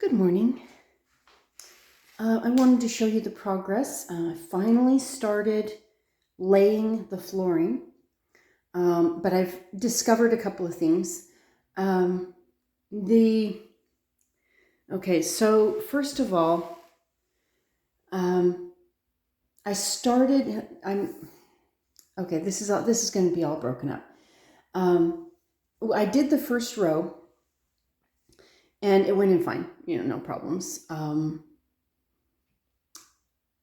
Good morning. I wanted to show you the progress. I finally started laying the flooring, but I've discovered a couple of things. Okay, so first of all, this is going to be all broken up. I did the first row, and it went in fine, no problems.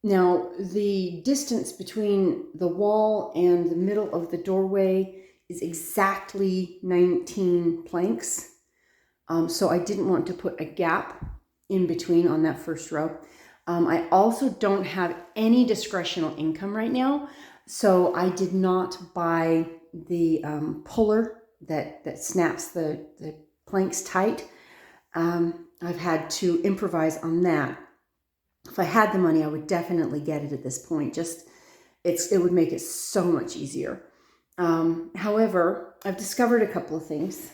Now, the distance between the wall and the middle of the doorway is exactly 19 planks. So I didn't want to put a gap in between on that first row. I also don't have any discretional income right now, so I did not buy the puller that snaps the planks tight. I've had to improvise on that. If I had the money, I would definitely get it at this point. It would make it so much easier. However, I've discovered a couple of things.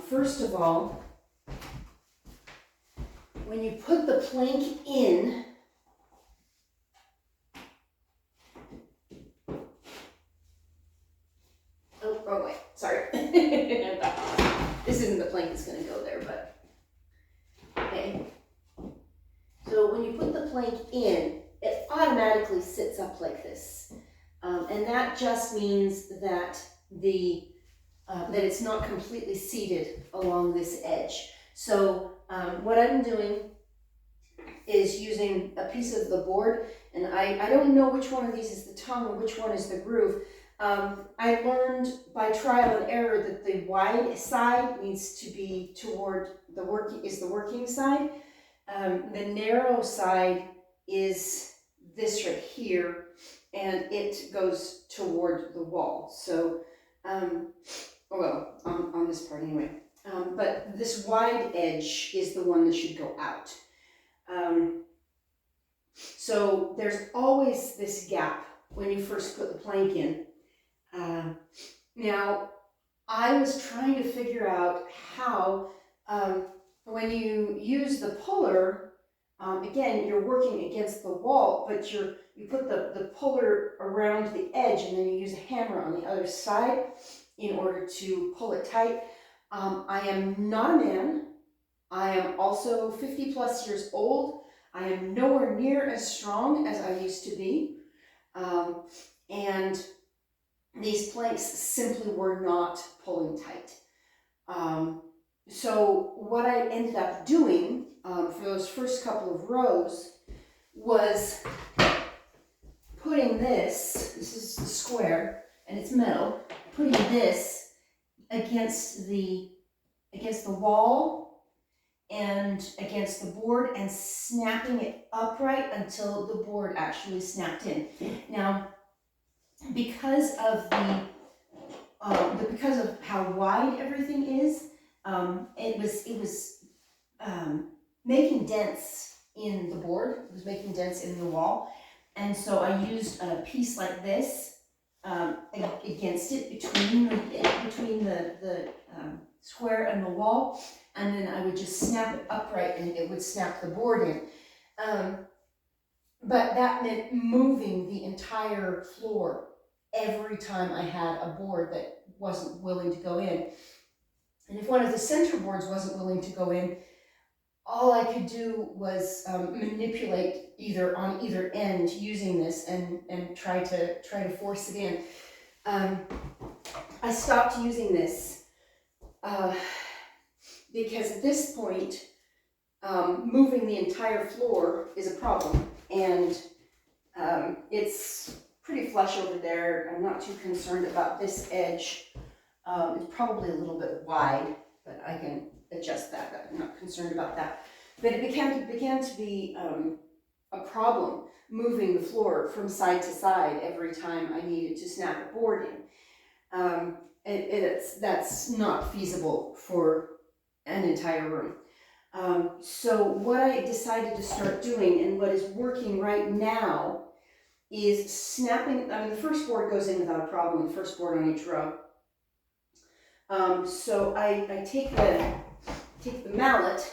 First of all, when you put the plank in, oh, wrong way, sorry. This isn't the plank that's going to go there, but okay. So when you put the plank in, it automatically sits up like this. And that just means that that it's not completely seated along this edge. So what I'm doing is using a piece of the board, and I don't know which one of these is the tongue or which one is the groove. I learned by trial and error that the wide side needs to be toward the working side. The narrow side is this right here, and it goes toward the wall. So, on this part anyway. But this wide edge is the one that should go out. So there's always this gap when you first put the plank in. Now, I was trying to figure out how, when you use the puller, again, you're working against the wall, but you put the puller around the edge, and then you use a hammer on the other side in order to pull it tight. I am not a man. I am also 50 plus years old. I am nowhere near as strong as I used to be. And these planks simply were not pulling tight. So what I ended up doing for those first couple of rows was putting this is the square and it's metal, putting this against the wall and against the board and snapping it upright until the board actually snapped in. Now, because of how wide everything is, it was making dents in the board. It was making dents in the wall, and so I used a piece like this against it between the square and the wall, and then I would just snap it upright, and it would snap the board in. But that meant moving the entire floor every time I had a board that wasn't willing to go in. And if one of the center boards wasn't willing to go in, all I could do was manipulate on either end using this and try to force it in. I stopped using this because at this point, moving the entire floor is a problem, and it's pretty flush over there. I'm not too concerned about this edge. It's probably a little bit wide, but I can adjust that. I'm not concerned about that. But it began to be a problem moving the floor from side to side every time I needed to snap a board in. That's not feasible for an entire room. So what I decided to start doing, and what is working right now, is snapping. The first board goes in without a problem, the first board on each row. So I take the mallet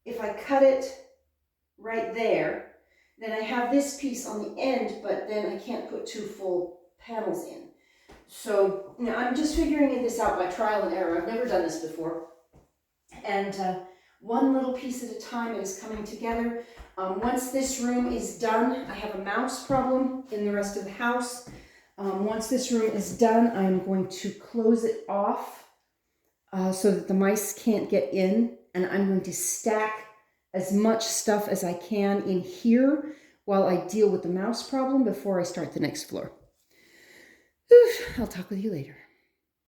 if I cut it right there, then I have this piece on the end, but then I can't put 2 full panels in. So now I'm just figuring this out by trial and error. I've never done this before. And one little piece at a time is coming together. Once this room is done, I have a mouse problem in the rest of the house. Once this room is done, I'm going to close it off so that the mice can't get in. And I'm going to stack as much stuff as I can in here while I deal with the mouse problem before I start the next floor. I'll talk with you later.